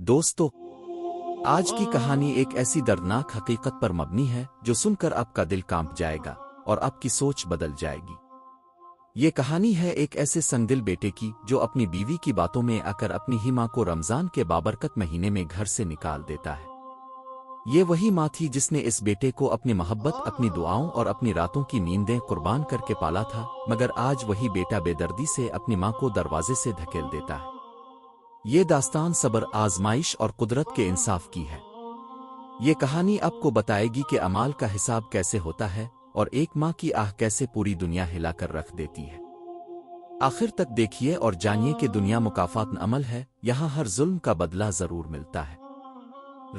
دوستو، آج کی کہانی ایک ایسی دردناک حقیقت پر مبنی ہے جو سن کر آپ کا دل کانپ جائے گا اور آپ کی سوچ بدل جائے گی۔ یہ کہانی ہے ایک ایسے سنگدل بیٹے کی جو اپنی بیوی کی باتوں میں آ کر اپنی ہی ماں کو رمضان کے بابرکت مہینے میں گھر سے نکال دیتا ہے۔ یہ وہی ماں تھی جس نے اس بیٹے کو اپنی محبت، اپنی دعاؤں اور اپنی راتوں کی نیندیں قربان کر کے پالا تھا، مگر آج وہی بیٹا بے دردی سے اپنی ماں کو دروازے سے دھکیل دیتا ہے۔ یہ داستان صبر، آزمائش اور قدرت کے انصاف کی ہے۔ یہ کہانی آپ کو بتائے گی کہ اعمال کا حساب کیسے ہوتا ہے اور ایک ماں کی آہ کیسے پوری دنیا ہلا کر رکھ دیتی ہے۔ آخر تک دیکھیے اور جانیے کہ دنیا مکافات عمل ہے، یہاں ہر ظلم کا بدلہ ضرور ملتا ہے۔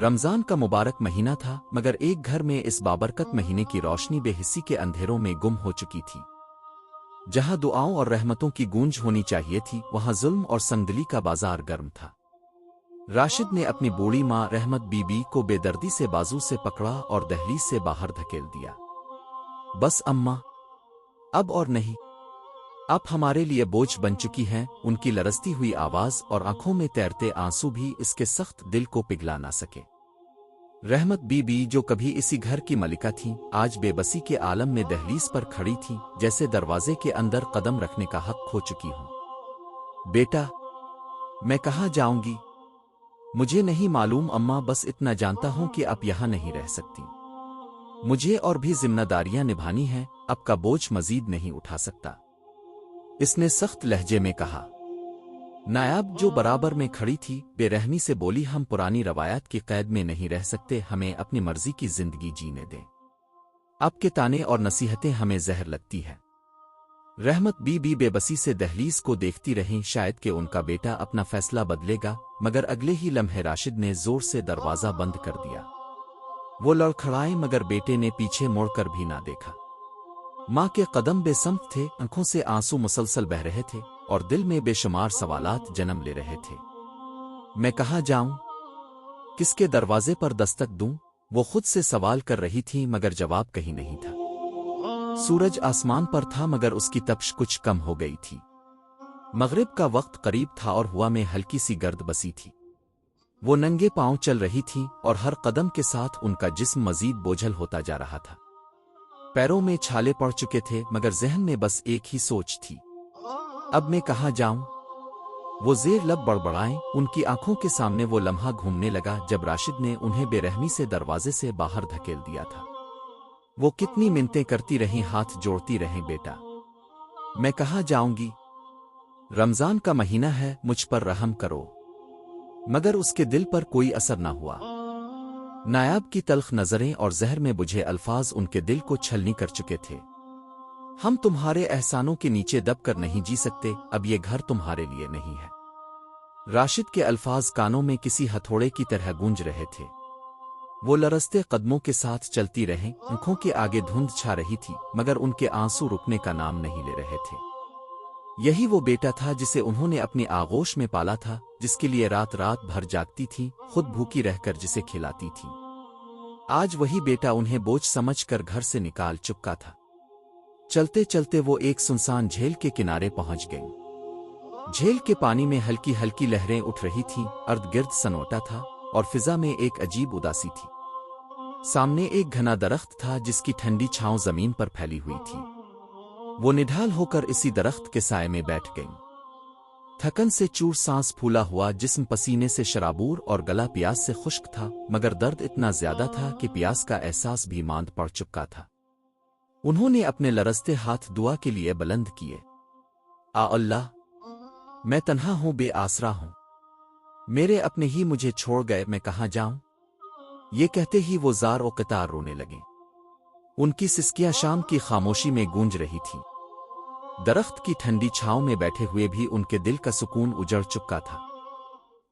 رمضان کا مبارک مہینہ تھا، مگر ایک گھر میں اس بابرکت مہینے کی روشنی بے حسی کے اندھیروں میں گم ہو چکی تھی۔ جہاں دعاؤں اور رحمتوں کی گونج ہونی چاہیے تھی، وہاں ظلم اور سنگدلی کا بازار گرم تھا۔ راشد نے اپنی بوڑھی ماں رحمت بی بی کو بے دردی سے بازو سے پکڑا اور دہلیز سے باہر دھکیل دیا۔ بس اماں، اب اور نہیں، آپ ہمارے لیے بوجھ بن چکی ہیں۔ ان کی لرزتی ہوئی آواز اور آنکھوں میں تیرتے آنسو بھی اس کے سخت دل کو پگھلا نہ سکے۔ رحمت بی بی جو کبھی اسی گھر کی ملکہ تھیں، آج بے بسی کے عالم میں دہلیز پر کھڑی تھیں، جیسے دروازے کے اندر قدم رکھنے کا حق کھو چکی ہوں۔ بیٹا، میں کہاں جاؤں گی؟ مجھے نہیں معلوم اماں، بس اتنا جانتا ہوں کہ اب یہاں نہیں رہ سکتی۔ مجھے اور بھی ذمہ داریاں نبھانی ہیں، اب کا بوجھ مزید نہیں اٹھا سکتا، اس نے سخت لہجے میں کہا۔ نایاب جو برابر میں کھڑی تھی بے رحمی سے بولی، ہم پرانی روایات کی قید میں نہیں رہ سکتے، ہمیں اپنی مرضی کی زندگی جینے دیں۔ آپ کے تانے اور نصیحتیں ہمیں زہر لگتی ہیں۔ رحمت بی بی بے بسی سے دہلیز کو دیکھتی رہیں، شاید کہ ان کا بیٹا اپنا فیصلہ بدلے گا، مگر اگلے ہی لمحے راشد نے زور سے دروازہ بند کر دیا۔ وہ لڑکھڑائے مگر بیٹے نے پیچھے موڑ کر بھی نہ دیکھا۔ ماں کے قدم بے سمت تھے، آنکھوں سے آنسو مسلسل بہہ رہے تھے اور دل میں بے شمار سوالات جنم لے رہے تھے۔ میں کہاں جاؤں؟ کس کے دروازے پر دستک دوں؟ وہ خود سے سوال کر رہی تھی، مگر جواب کہیں نہیں تھا۔ سورج آسمان پر تھا، مگر اس کی تپش کچھ کم ہو گئی تھی۔ مغرب کا وقت قریب تھا اور ہوا میں ہلکی سی گرد بسی تھی۔ وہ ننگے پاؤں چل رہی تھی اور ہر قدم کے ساتھ ان کا جسم مزید بوجھل ہوتا جا رہا تھا۔ پیروں میں چھالے پڑ چکے تھے، مگر ذہن میں بس ایک ہی سوچ تھی، اب میں کہاں جاؤں؟ وہ زیر لب بڑبڑائیں، ان کی آنکھوں کے سامنے وہ لمحہ گھومنے لگا جب راشد نے انہیں بے رحمی سے دروازے سے باہر دھکیل دیا تھا۔ وہ کتنی منتیں کرتی رہیں، ہاتھ جوڑتی رہیں، بیٹا میں کہاں جاؤں گی؟ رمضان کا مہینہ ہے، مجھ پر رحم کرو۔ مگر اس کے دل پر کوئی اثر نہ ہوا۔ نایاب کی تلخ نظریں اور زہر میں بجھے الفاظ ان کے دل کو چھلنی کر چکے تھے۔ ہم تمہارے احسانوں کے نیچے دب کر نہیں جی سکتے، اب یہ گھر تمہارے لیے نہیں ہے۔ راشد کے الفاظ کانوں میں کسی ہتھوڑے کی طرح گونج رہے تھے۔ وہ لرزتے قدموں کے ساتھ چلتی رہیں، آنکھوں کے آگے دھند چھا رہی تھی، مگر ان کے آنسو رکنے کا نام نہیں لے رہے تھے۔ یہی وہ بیٹا تھا جسے انہوں نے اپنی آغوش میں پالا تھا، جس کے لیے رات رات بھر جاگتی تھی، خود بھوکی رہ کر جسے کھلاتی تھی۔ آج وہی بیٹا انہیں بوجھ سمجھ کر گھر سے نکال چکا تھا۔ چلتے چلتے وہ ایک سنسان جھیل کے کنارے پہنچ گئیں۔ جھیل کے پانی میں ہلکی ہلکی لہریں اٹھ رہی تھیں، ارد گرد سنوٹا تھا اور فضا میں ایک عجیب اداسی تھی۔ سامنے ایک گھنا درخت تھا جس کی ٹھنڈی چھاؤں زمین پر پھیلی ہوئی تھی۔ وہ نڈھال ہو کر اسی درخت کے سائے میں بیٹھ گئیں۔ تھکن سے چور سانس پھولا ہوا جسم پسینے سے شرابور اور گلا پیاس سے خشک تھا، مگر درد اتنا زیادہ تھا کہ پیاس کا احساس بھی ماند پڑ چکا تھا۔ انہوں نے اپنے لرزتے ہاتھ دعا کے لیے بلند کیے۔ آ اللہ، میں تنہا ہوں، بے آسرا ہوں، میرے اپنے ہی مجھے چھوڑ گئے، میں کہاں جاؤں؟ یہ کہتے ہی وہ زار و قطار رونے لگے۔ ان کی سسکیاں شام کی خاموشی میں گونج رہی تھیں۔ درخت کی ٹھنڈی چھاؤں میں بیٹھے ہوئے بھی ان کے دل کا سکون اجڑ چکا تھا۔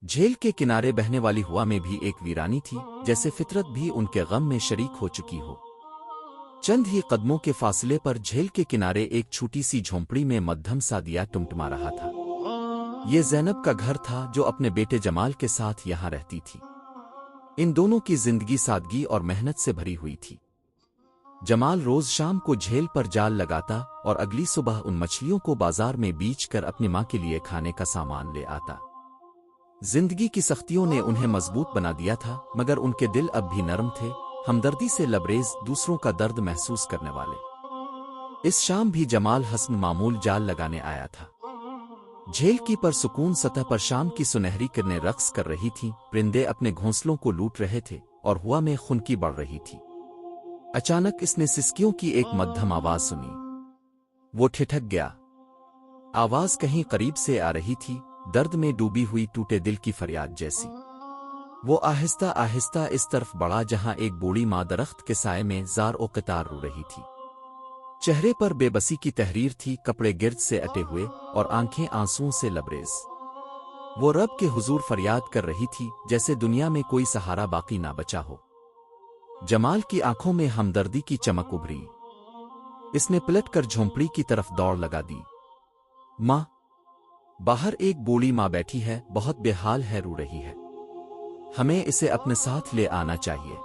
جھیل کے کنارے بہنے والی ہوا میں بھی ایک ویرانی تھی، جیسے فطرت بھی ان کے غم میں شریک ہو چکی ہو۔ چند ہی قدموں کے فاصلے پر جھیل کے کنارے ایک چھوٹی سی جھونپڑی میں مدھم سا دیا ٹمٹما رہا تھا۔ یہ زینب کا گھر تھا جو اپنے بیٹے جمال کے ساتھ یہاں رہتی تھی۔ ان دونوں کی زندگی سادگی اور محنت سے بھری ہوئی تھی۔ جمال روز شام کو جھیل پر جال لگاتا اور اگلی صبح ان مچھلیوں کو بازار میں بیچ کر اپنی ماں کے لیے کھانے کا سامان لے آتا۔ जिंदगी की सख्तियों ने उन्हें मजबूत बना दिया था, मगर उनके दिल अब भी नरम थे, हमदर्दी से लबरेज, दूसरों का दर्द महसूस करने वाले। इस शाम भी जमाल हसन मामूल जाल लगाने आया था। झील की परसुकून सतह पर शाम की सुनहरी किरणें रक्स कर रही थीं, परिंदे अपने घोंसलों को लूट रहे थे और हवा में खुनकी बढ़ रही थी। अचानक इसने सिसकियों की एक मध्यम आवाज सुनी। वो ठिठक गया। आवाज कहीं करीब से आ रही थी, दर्द में डूबी हुई टूटे दिल की फरियाद जैसी। वो आहिस्ता आहिस्ता इस तरफ बढ़ा जहां एक बूढ़ी माँ दरख्त के साए में जार ओ कतार रो रही थी। चेहरे पर बेबसी की तहरीर थी, कपड़े गिर्द से अटे हुए और आंखें आंसुओं से लबरेज। वो रब के हुजूर फरियाद कर रही थी, जैसे दुनिया में कोई सहारा बाकी ना बचा हो। जमाल की आंखों में हमदर्दी की चमक उभरी। इसने पलटकर झोंपड़ी की तरफ दौड़ लगा दी। माँ, बाहर एक बूढ़ी माँ बैठी है, बहुत बेहाल है, रो रही है। हमें इसे अपने साथ ले आना चाहिए।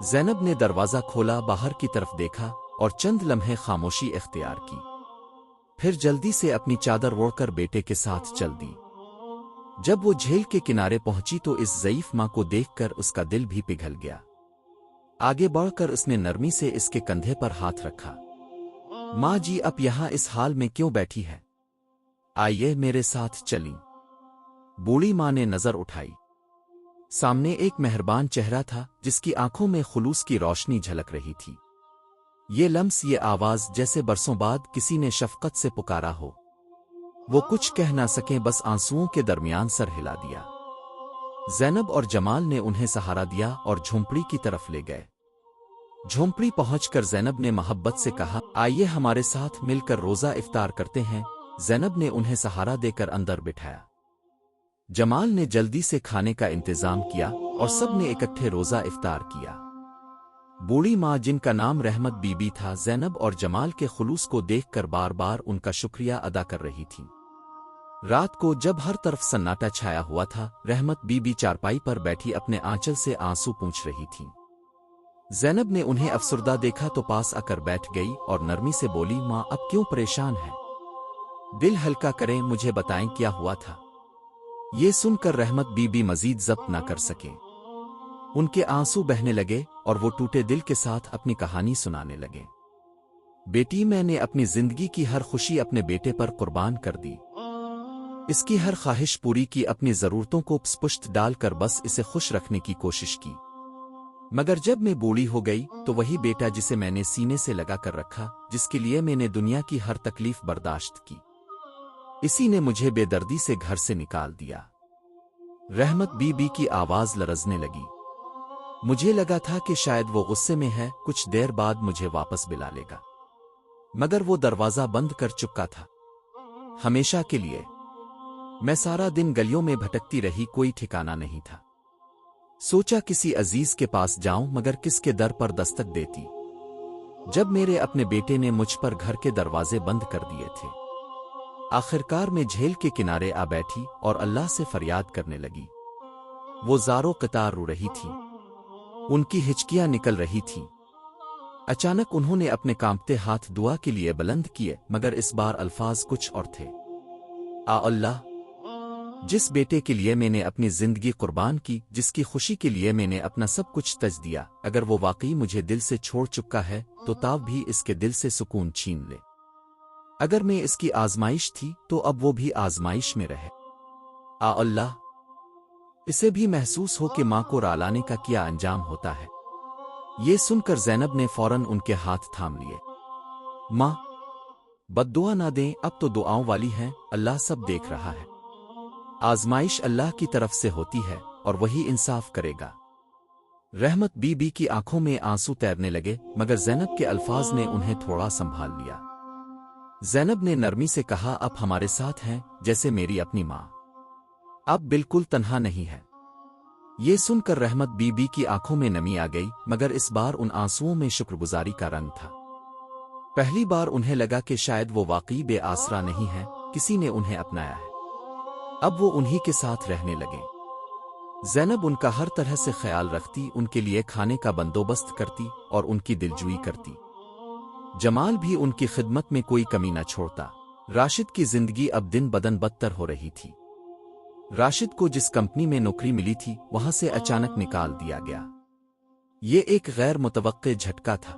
ज़ैनब ने दरवाजा खोला, बाहर की तरफ देखा और चंद लम्हे खामोशी इख्तियार की। फिर जल्दी से अपनी चादर ओढ़कर बेटे के साथ चल दी। जब वो झील के किनारे पहुंची तो इस ज़ईफ माँ को देखकर उसका दिल भी पिघल गया। आगे बढ़कर उसने नरमी से इसके कंधे पर हाथ रखा। माँ जी, अब यहां इस हाल में क्यों बैठी है? आइए मेरे साथ चली। बूढ़ी माँ ने नजर उठाई। सामने एक मेहरबान चेहरा था, जिसकी आंखों में खुलूस की रोशनी झलक रही थी। ये लम्स, ये आवाज, जैसे बरसों बाद किसी ने शफकत से पुकारा हो। वो कुछ कह ना सके, बस आंसुओं के दरमियान सर हिला दिया। ज़ैनब और जमाल ने उन्हें सहारा दिया और झोंपड़ी की तरफ ले गए। झोंपड़ी पहुंचकर ज़ैनब ने मोहब्बत से कहा, आइए हमारे साथ मिलकर रोजा इफ्तार करते हैं। ज़ैनब ने उन्हें सहारा देकर अंदर बिठाया। जमाल ने जल्दी से खाने का इंतजाम किया और सब ने इकट्ठे रोजा इफ्तार किया। बूढ़ी माँ, जिनका नाम रहमत बीबी था, ज़ैनब और जमाल के खुलूस को देखकर बार बार उनका शुक्रिया अदा कर रही थी। रात को जब हर तरफ सन्नाटा छाया हुआ था, रहमत बीबी चारपाई पर बैठी अपने आंचल से आंसू पूंछ रही थी। ज़ैनब ने उन्हें अफसुर्दा देखा तो पास आकर बैठ गई और नरमी से बोली, माँ, अब क्यों परेशान है? दिल हल्का करें, मुझे बताएं क्या हुआ था। ये सुनकर रहमत बीबी मजीद जब्त न कर सके। उनके आंसू बहने लगे और वो टूटे दिल के साथ अपनी कहानी सुनाने लगे। बेटी, मैंने अपनी जिंदगी की हर खुशी अपने बेटे पर कुर्बान कर दी। इसकी हर ख्वाहिश पूरी की, अपनी जरूरतों को स्पुष्ट डालकर बस इसे खुश रखने की कोशिश की। मगर जब मैं बूढ़ी हो गई तो वही बेटा जिसे मैंने सीने से लगा कर रखा, जिसके लिए मैंने दुनिया की हर तकलीफ बर्दाश्त की, इसी ने मुझे बेदर्दी से घर से निकाल दिया। रहमत बीबी की आवाज लरजने लगी। मुझे लगा था कि शायद वो गुस्से में है, कुछ देर बाद मुझे वापस बुला लेगा, मगर वो दरवाजा बंद कर चुका था, हमेशा के लिए। मैं सारा दिन गलियों में भटकती रही, कोई ठिकाना नहीं था। सोचा किसी अजीज के पास जाऊं, मगर किसके दर पर दस्तक देती, जब मेरे अपने बेटे ने मुझ पर घर के दरवाजे बंद कर दिए थे। आखिरकार मैं झील के किनारे आ बैठी और अल्लाह से फरियाद करने लगी। वो ज़ारो कतार रो रही थी, उनकी हिचकियां निकल रही थीं। अचानक उन्होंने अपने कांपते हाथ दुआ के लिए बुलंद किए, मगर इस बार अल्फाज कुछ और थे। आ अल्लाह, जिस बेटे के लिए मैंने अपनी जिंदगी कुर्बान की, जिसकी खुशी के लिए मैंने अपना सब कुछ तज दिया, अगर वो वाकई मुझे दिल से छोड़ चुका है तो ताब भी इसके दिल से सुकून छीन ले। अगर मैं इसकी आजमाइश थी तो अब वो भी आजमाइश में रहे। आ अल्लाह, इसे भी महसूस हो कि मां को रालाने का क्या अंजाम होता है। ये सुनकर ज़ैनब ने फौरन उनके हाथ थाम लिए। मां, बद्दुआ ना दें, अब तो दुआओं वाली हैं, अल्लाह सब देख रहा है। आजमाइश अल्लाह की तरफ से होती है और वही इंसाफ करेगा। रहमत बीबी की आंखों में आंसू तैरने लगे, मगर ज़ैनब के अल्फाज ने उन्हें थोड़ा संभाल लिया। ज़ैनब ने नरमी से कहा, आप हमारे साथ हैं जैसे मेरी अपनी माँ। अब बिल्कुल तन्हा नहीं है। ये सुनकर रहमत बीबी की आंखों में नमी आ गई, मगर इस बार उन आंसुओं में शुक्रगुजारी का रंग था। पहली बार उन्हें लगा कि शायद वो वाकई बेआसरा नहीं है, किसी ने उन्हें अपनाया है। अब वो उन्हीं के साथ रहने लगे। ज़ैनब उनका हर तरह से ख्याल रखती, उनके लिए खाने का बंदोबस्त करती और उनकी दिलजुई करती। जमाल भी उनकी खिदमत में कोई कमी न छोड़ता। राशिद की जिंदगी अब दिन बदन बदतर हो रही थी। राशिद को जिस कंपनी में नौकरी मिली थी वहां से अचानक निकाल दिया गया। ये एक गैर मुतवक्के झटका था।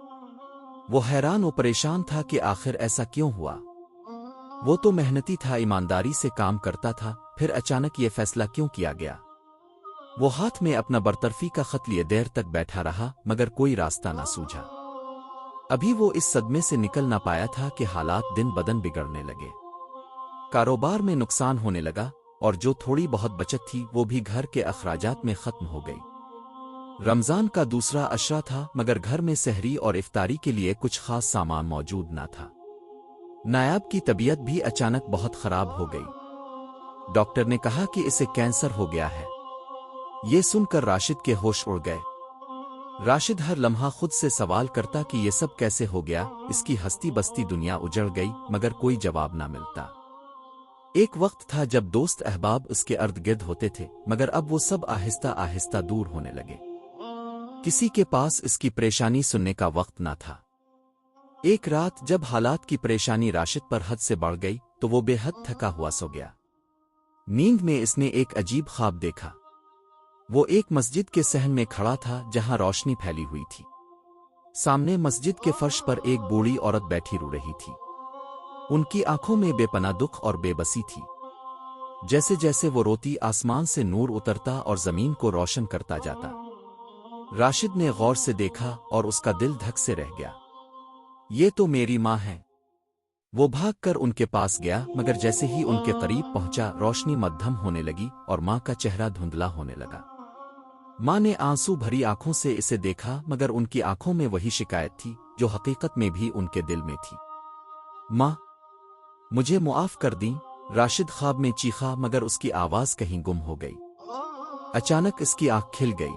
वो हैरान और परेशान था कि आखिर ऐसा क्यों हुआ। वो तो मेहनती था, ईमानदारी से काम करता था, फिर अचानक ये फैसला क्यों किया गया। वो हाथ में अपना बरतरफी का खत लिए देर तक बैठा रहा मगर कोई रास्ता ना सूझा। अभी वो इस सदमे से निकल ना पाया था कि हालात दिन बदन बिगड़ने लगे। कारोबार में नुकसान होने लगा और जो थोड़ी बहुत बचत थी वो भी घर के अखराजात में खत्म हो गई। रमजान का दूसरा अशरा था मगर घर में सहरी और इफ्तारी के लिए कुछ खास सामान मौजूद ना था। नायाब की तबीयत भी अचानक बहुत खराब हो गई। डॉक्टर ने कहा कि इसे कैंसर हो गया है। ये सुनकर राशिद के होश उड़ गए। राशिद हर लम्हा खुद से सवाल करता कि ये सब कैसे हो गया। इसकी हस्ती बस्ती दुनिया उजड़ गई मगर कोई जवाब ना मिलता। एक वक्त था जब दोस्त अहबाब उसके अर्द गिर्द होते थे मगर अब वो सब आहिस्ता आहिस्ता दूर होने लगे। किसी के पास इसकी परेशानी सुनने का वक्त ना था। एक रात जब हालात की परेशानी राशिद पर हद से बढ़ गई तो वो बेहद थका हुआ सो गया। नींद में इसने एक अजीब ख्वाब देखा। वो एक मस्जिद के सहन में खड़ा था जहां रोशनी फैली हुई थी। सामने मस्जिद के फर्श पर एक बूढ़ी औरत बैठी रो रही थी। उनकी आंखों में बेपनाह दुख और बेबसी थी। जैसे जैसे वो रोती आसमान से नूर उतरता और जमीन को रोशन करता जाता। राशिद ने गौर से देखा और उसका दिल धक से रह गया। ये तो मेरी माँ है। वो भागकर उनके पास गया मगर जैसे ही उनके करीब पहुंचा रोशनी मध्यम होने लगी और माँ का चेहरा धुंधला होने लगा। माँ ने आंसू भरी आंखों से इसे देखा मगर उनकी आंखों में वही शिकायत थी जो हकीकत में भी उनके दिल में थी। माँ, मुझे मुआफ कर दी, राशिद ख्वाब में चीखा मगर उसकी आवाज कहीं गुम हो गई। अचानक इसकी आंख खिल गई।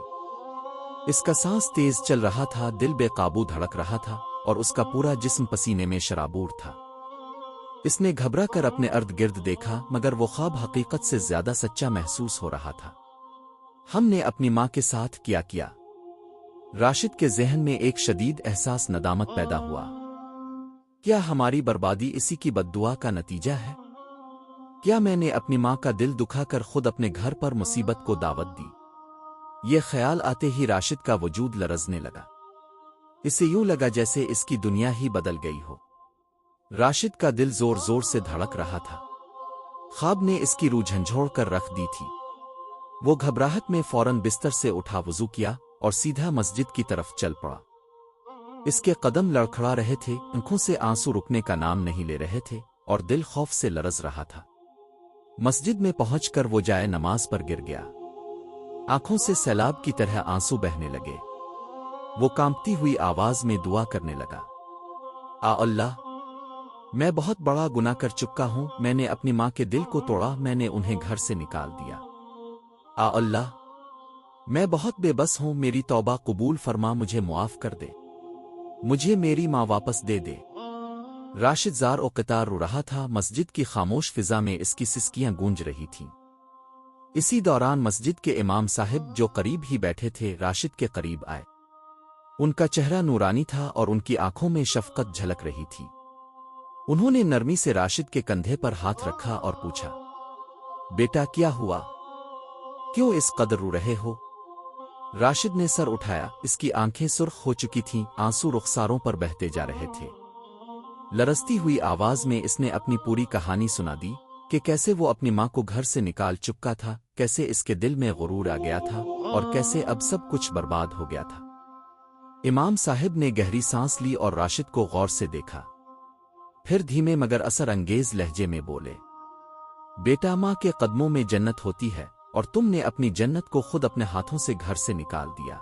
इसका सांस तेज चल रहा था, दिल बेकाबू धड़क रहा था और उसका पूरा जिस्म पसीने में शराबूर था। इसने घबरा कर अपने अर्द गिर्द देखा मगर वो ख्वाब हकीकत से ज्यादा सच्चा महसूस हो रहा था। हमने अपनी माँ के साथ क्या किया। राशिद के जहन में एक शदीद एहसास नदामत पैदा हुआ। क्या हमारी बर्बादी इसी की बद्दुआ का नतीजा है? क्या मैंने अपनी माँ का दिल दुखाकर खुद अपने घर पर मुसीबत को दावत दी? ये ख्याल आते ही राशिद का वजूद लरजने लगा। इसे यूं लगा जैसे इसकी दुनिया ही बदल गई हो। राशिद का दिल जोर जोर से धड़क रहा था। ख्वाब ने इसकी रूह झंझोड़ कर रख दी थी। वो घबराहट में फौरन बिस्तर से उठा, वुजू किया और सीधा मस्जिद की तरफ चल पड़ा। इसके कदम लड़खड़ा रहे थे, आंखों से आंसू रुकने का नाम नहीं ले रहे थे और दिल खौफ से लरज रहा था। मस्जिद में पहुंचकर वो जाए नमाज पर गिर गया। आंखों से सैलाब की तरह आंसू बहने लगे। वो कांपती हुई आवाज में दुआ करने लगा, आ अल्लाह, मैं बहुत बड़ा गुनाह कर चुका हूं। मैंने अपनी माँ के दिल को तोड़ा, मैंने उन्हें घर से निकाल दिया। आ अल्लाह, मैं बहुत बेबस हूं, मेरी तौबा कबूल फरमा, मुझे मुआफ कर दे, मुझे मेरी माँ वापस दे दे। राशिद जार और क़तार रो रहा था। मस्जिद की खामोश फिजा में इसकी सिसकियां गूंज रही थीं। इसी दौरान मस्जिद के इमाम साहिब जो करीब ही बैठे थे राशिद के करीब आए। उनका चेहरा नूरानी था और उनकी आंखों में शफकत झलक रही थी। उन्होंने नरमी से राशिद के कंधे पर हाथ रखा और पूछा, बेटा क्या हुआ, क्यों इस कदर रो रहे हो? राशिद ने सर उठाया। इसकी आंखें सुर्ख हो चुकी थीं, आंसू रुखसारों पर बहते जा रहे थे। लरजती हुई आवाज में इसने अपनी पूरी कहानी सुना दी कि कैसे वो अपनी माँ को घर से निकाल चुका था, कैसे इसके दिल में गुरूर आ गया था और कैसे अब सब कुछ बर्बाद हो गया था। इमाम साहिब ने गहरी सांस ली और राशिद को गौर से देखा। फिर धीमे मगर असर अंगेज लहजे में बोले, बेटा, माँ के कदमों में जन्नत होती है और तुमने अपनी जन्नत को खुद अपने हाथों से घर से निकाल दिया।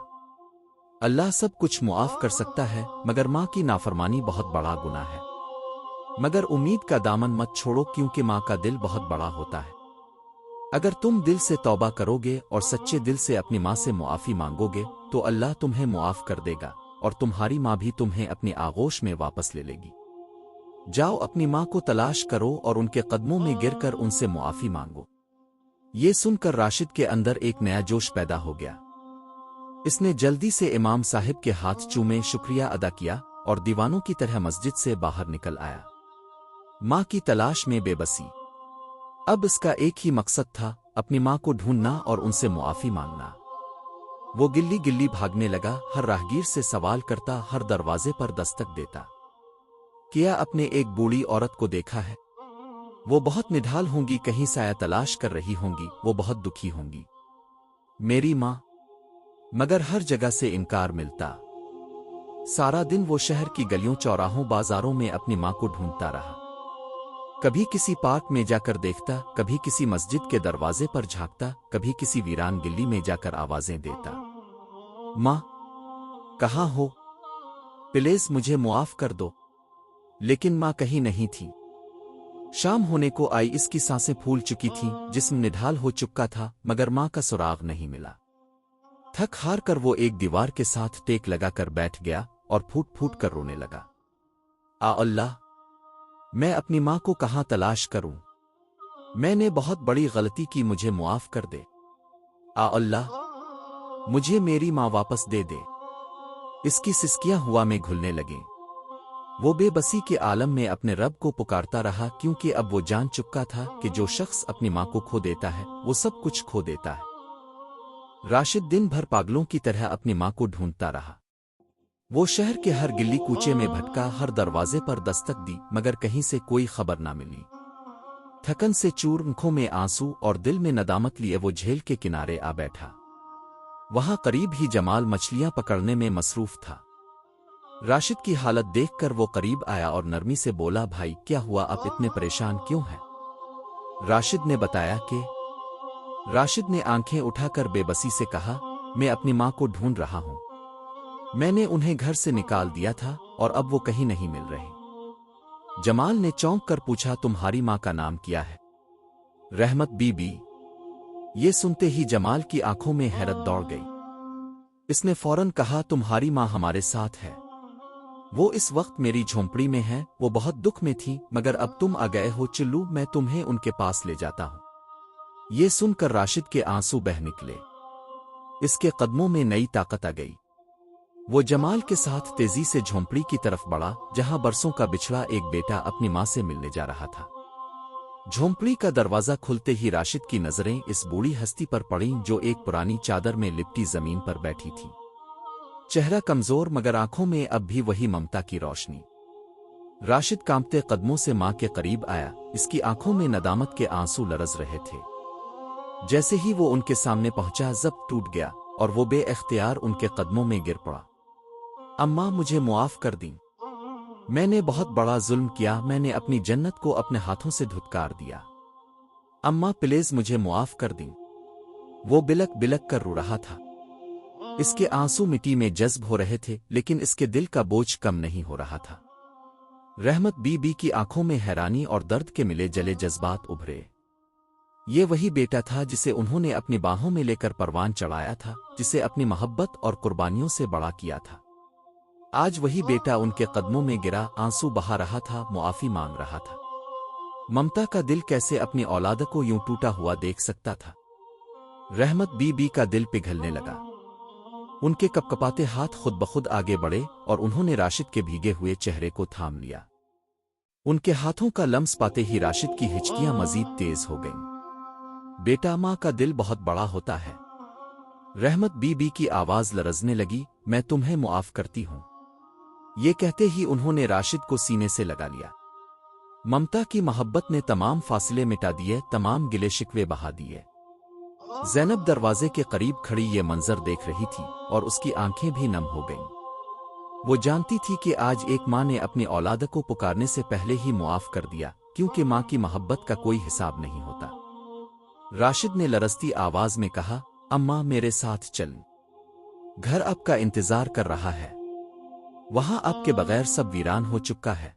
अल्लाह सब कुछ मुआफ कर सकता है मगर माँ की नाफरमानी बहुत बड़ा गुनाह है। मगर उम्मीद का दामन मत छोड़ो क्योंकि माँ का दिल बहुत बड़ा होता है। अगर तुम दिल से तौबा करोगे और सच्चे दिल से अपनी माँ से मुआफ़ी मांगोगे तो अल्लाह तुम्हें मुआफ कर देगा और तुम्हारी माँ भी तुम्हें अपनी आगोश में वापस ले लेगी। जाओ अपनी माँ को तलाश करो और उनके कदमों में गिरकर उनसे मुआफ़ी मांगो। ये सुनकर राशिद के अंदर एक नया जोश पैदा हो गया। इसने जल्दी से इमाम साहिब के हाथ चूमे, शुक्रिया अदा किया और दीवानों की तरह मस्जिद से बाहर निकल आया। माँ की तलाश में बेबसी। अब इसका एक ही मकसद था, अपनी माँ को ढूंढना और उनसे मुआफी मांगना। वो गिल्ली गिल्ली भागने लगा, हर राहगीर से सवाल करता, हर दरवाजे पर दस्तक देता। क्या अपने एक बूढ़ी औरत को देखा है? वो बहुत निढाल होंगी, कहीं साया तलाश कर रही होंगी, वो बहुत दुखी होंगी। मेरी माँ। मगर हर जगह से इनकार मिलता। सारा दिन वो शहर की गलियों, चौराहों, बाजारों में अपनी माँ को ढूंढता रहा। कभी किसी पार्क में जाकर देखता, कभी किसी मस्जिद के दरवाजे पर झांकता, कभी किसी वीरान गली में जाकर आवाजें देता। माँ, कहाँ हो? प्लीज मुझे मुआफ कर दो। लेकिन माँ कहीं नहीं थी। शाम होने को आई, इसकी सांसें फूल चुकी थीं, जिस्म निढाल हो चुका था, मगर माँ का सुराग नहीं मिला। थक हार कर वो एक दीवार के साथ टेक लगाकर बैठ गया और फूट फूट कर रोने लगा। आ अल्लाह, मैं अपनी माँ को कहाँ तलाश करूं? मैंने बहुत बड़ी गलती की, मुझे मुआफ कर दे। आ अल्लाह, मुझे मेरी माँ वापस दे दे। इसकी सिसकियां हवा में घुलने लगीं। वो बेबसी के आलम में अपने रब को पुकारता रहा, क्योंकि अब वो जान चुका था कि जो शख्स अपनी माँ को खो देता है वो सब कुछ खो देता है। राशिद दिन भर पागलों की तरह अपनी माँ को ढूंढता रहा। वो शहर के हर गिल्ली कूचे में भटका, हर दरवाजे पर दस्तक दी, मगर कहीं से कोई खबर ना मिली। थकन से चूर, आंखों में आंसू और दिल में नदामत लिए वो झील के किनारे आ बैठा। वहां करीब ही जमाल मछलियां पकड़ने में मसरूफ था। राशिद की हालत देखकर वो करीब आया और नरमी से बोला, भाई क्या हुआ, आप इतने परेशान क्यों हैं? राशिद ने बताया कि राशिद ने आंखें उठाकर बेबसी से कहा, मैं अपनी माँ को ढूंढ रहा हूँ। मैंने उन्हें घर से निकाल दिया था और अब वो कहीं नहीं मिल रही। जमाल ने चौंक कर पूछा, तुम्हारी माँ का नाम क्या है? रहमत बीबी। ये सुनते ही जमाल की आंखों में हैरत दौड़ गई। इसने फौरन कहा, तुम्हारी माँ हमारे साथ है। वो इस वक्त मेरी झोंपड़ी में है। वो बहुत दुख में थी, मगर अब तुम आ गए हो, चिल्लू मैं तुम्हें उनके पास ले जाता हूं। ये सुनकर राशिद के आंसू बह निकले। इसके कदमों में नई ताकत आ गई। वो जमाल के साथ तेजी से झोंपड़ी की तरफ बढ़ा, जहां बरसों का बिछड़ा एक बेटा अपनी माँ से मिलने जा रहा था। झोंपड़ी का दरवाजा खुलते ही राशिद की नजरें इस बूढ़ी हस्ती पर पड़ीं, जो एक पुरानी चादर में लिपटी जमीन पर बैठी थी। चेहरा कमजोर, मगर आंखों में अब भी वही ममता की रोशनी। राशिद कांपते कदमों से मां के करीब आया। इसकी आंखों में नदामत के आंसू लरज रहे थे। जैसे ही वो उनके सामने पहुंचा, ज़ब्त टूट गया और वो बेइख्तियार उनके कदमों में गिर पड़ा। अम्मा, मुझे मुआफ कर दी। मैंने बहुत बड़ा जुल्म किया। मैंने अपनी जन्नत को अपने हाथों से धुतकार दिया। अम्मा, प्लीज मुझे मुआफ कर दी। वो बिलक बिलक कर रो रहा था। इसके आंसू मिट्टी में जज्ब हो रहे थे, लेकिन इसके दिल का बोझ कम नहीं हो रहा था। रहमत बीबी की आंखों में हैरानी और दर्द के मिले जले जज्बात उभरे। ये वही बेटा था जिसे उन्होंने अपनी बाहों में लेकर परवान चढ़ाया था, जिसे अपनी मोहब्बत और कुर्बानियों से बड़ा किया था। आज वही बेटा उनके कदमों में गिरा, आंसू बहा रहा था, मुआफी मांग रहा था। ममता का दिल कैसे अपनी औलाद को यूं टूटा हुआ देख सकता था? रहमत बीबी का दिल पिघलने लगा। उनके कपकपाते हाथ खुद बखुद आगे बढ़े और उन्होंने राशिद के भीगे हुए चेहरे को थाम लिया। उनके हाथों का लम्स पाते ही राशिद की हिचकियां मजीद तेज हो गईं। बेटा, मां का दिल बहुत बड़ा होता है। रहमत बीबी की आवाज लरजने लगी। मैं तुम्हें मुआफ करती हूं। ये कहते ही उन्होंने राशिद को सीने से लगा लिया। ममता की मोहब्बत ने तमाम फासले मिटा दिए, तमाम गिले शिकवे बहा दिए। ज़ैनब दरवाजे के करीब खड़ी ये मंजर देख रही थी और उसकी आंखें भी नम हो गईं। वो जानती थी कि आज एक माँ ने अपनी औलाद को पुकारने से पहले ही मुआफ कर दिया, क्योंकि माँ की मोहब्बत का कोई हिसाब नहीं होता। राशिद ने लरजती आवाज में कहा, अम्मा, मेरे साथ चल। घर आपका इंतजार कर रहा है। वहां आपके बगैर सब वीरान हो चुका है।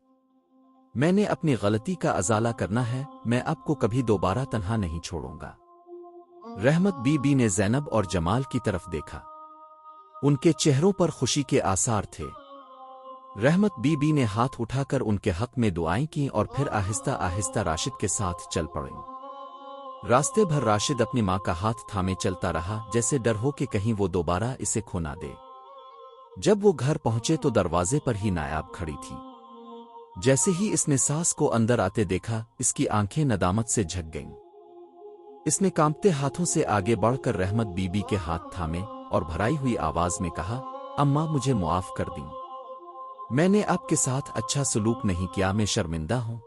मैंने अपनी गलती का अजाला करना है। मैं आपको कभी दोबारा तन्हा नहीं छोड़ूंगा। रहमत बीबी ने ज़ैनब और जमाल की तरफ देखा। उनके चेहरों पर खुशी के आसार थे। रहमत बीबी ने हाथ उठाकर उनके हक में दुआएं की और फिर आहिस्ता आहिस्ता राशिद के साथ चल पड़ी। रास्ते भर राशिद अपनी माँ का हाथ थामे चलता रहा, जैसे डर हो कि कहीं वो दोबारा इसे खो ना दे। जब वो घर पहुंचे तो दरवाजे पर ही नायाब खड़ी थी। जैसे ही इसने सास को अंदर आते देखा, इसकी आंखें नदामत से झक गईं। اس نے کانپتے ہاتھوں سے آگے بڑھ کر رحمت بی بی کے ہاتھ تھامے اور بھرائی ہوئی آواز میں کہا، اماں مجھے معاف کر دیں، میں نے آپ کے ساتھ اچھا سلوک نہیں کیا، میں شرمندہ ہوں۔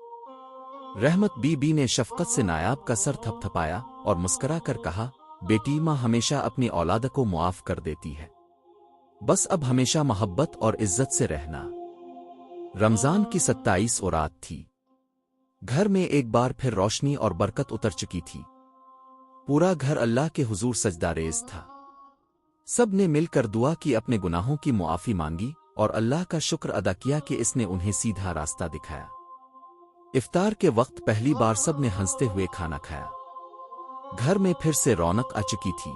رحمت بی بی نے شفقت سے نایاب کا سر تھپ تھپایا اور مسکرا کر کہا، بیٹی، ماں ہمیشہ اپنی اولاد کو معاف کر دیتی ہے، بس اب ہمیشہ محبت اور عزت سے رہنا۔ رمضان کی 27 رات تھی۔ گھر میں ایک بار پھر روشنی اور برکت اتر چکی تھی۔ پورا گھر اللہ کے حضور سجدہ ریز تھا۔ سب نے مل کر دعا کی، اپنے گناہوں کی معافی مانگی اور اللہ کا شکر ادا کیا کہ اس نے انہیں سیدھا راستہ دکھایا۔ افطار کے وقت پہلی بار سب نے ہنستے ہوئے کھانا کھایا۔ گھر میں پھر سے رونق آ چکی تھی۔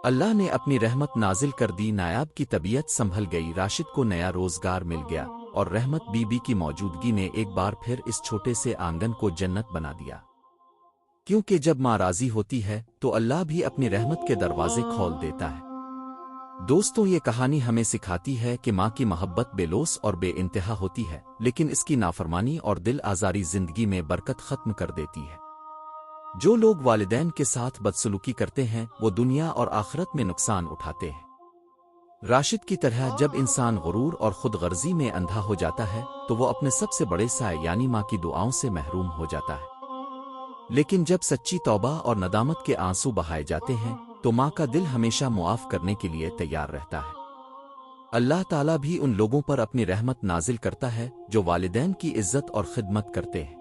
اللہ نے اپنی رحمت نازل کر دی، نایاب کی طبیعت سنبھل گئی، راشد کو نیا روزگار مل گیا اور رحمت بی بی کی موجودگی نے ایک بار پھر اس چھوٹے سے آنگن کو جنت بنا دیا۔ کیونکہ جب ماں راضی ہوتی ہے تو اللہ بھی اپنی رحمت کے دروازے کھول دیتا ہے۔ دوستوں، یہ کہانی ہمیں سکھاتی ہے کہ ماں کی محبت بے لوث اور بے انتہا ہوتی ہے، لیکن اس کی نافرمانی اور دل آزاری زندگی میں برکت ختم کر دیتی ہے۔ جو لوگ والدین کے ساتھ بدسلوکی کرتے ہیں وہ دنیا اور آخرت میں نقصان اٹھاتے ہیں۔ راشد کی طرح جب انسان غرور اور خود غرضی میں اندھا ہو جاتا ہے تو وہ اپنے سب سے بڑے سائے یعنی ماں کی دعاؤں سے محروم ہو جاتا ہے۔ لیکن جب سچی توبہ اور ندامت کے آنسو بہائے جاتے ہیں تو ماں کا دل ہمیشہ معاف کرنے کے لیے تیار رہتا ہے۔ اللہ تعالیٰ بھی ان لوگوں پر اپنی رحمت نازل کرتا ہے جو والدین کی عزت اور خدمت کرتے ہیں۔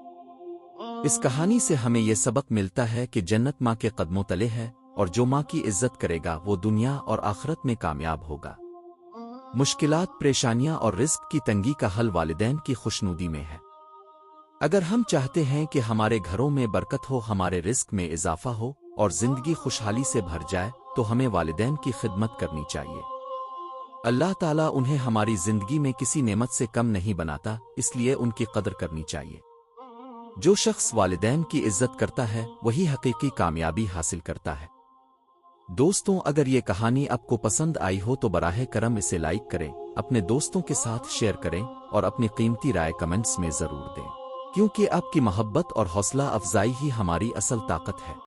اس کہانی سے ہمیں یہ سبق ملتا ہے کہ جنت ماں کے قدموں تلے ہے، اور جو ماں کی عزت کرے گا وہ دنیا اور آخرت میں کامیاب ہوگا۔ مشکلات، پریشانیاں اور رزق کی تنگی کا حل والدین کی خوشنودی میں ہے۔ اگر ہم چاہتے ہیں کہ ہمارے گھروں میں برکت ہو، ہمارے رزق میں اضافہ ہو اور زندگی خوشحالی سے بھر جائے تو ہمیں والدین کی خدمت کرنی چاہیے۔ اللہ تعالیٰ انہیں ہماری زندگی میں کسی نعمت سے کم نہیں بناتا، اس لیے ان کی قدر کرنی چاہیے۔ جو شخص والدین کی عزت کرتا ہے وہی حقیقی کامیابی حاصل کرتا ہے۔ دوستوں، اگر یہ کہانی آپ کو پسند آئی ہو تو براہ کرم اسے لائک کریں، اپنے دوستوں کے ساتھ شیئر کریں اور اپنی قیمتی رائے کمنٹس میں ضرور دیں، کیونکہ آپ کی محبت اور حوصلہ افزائی ہی ہماری اصل طاقت ہے۔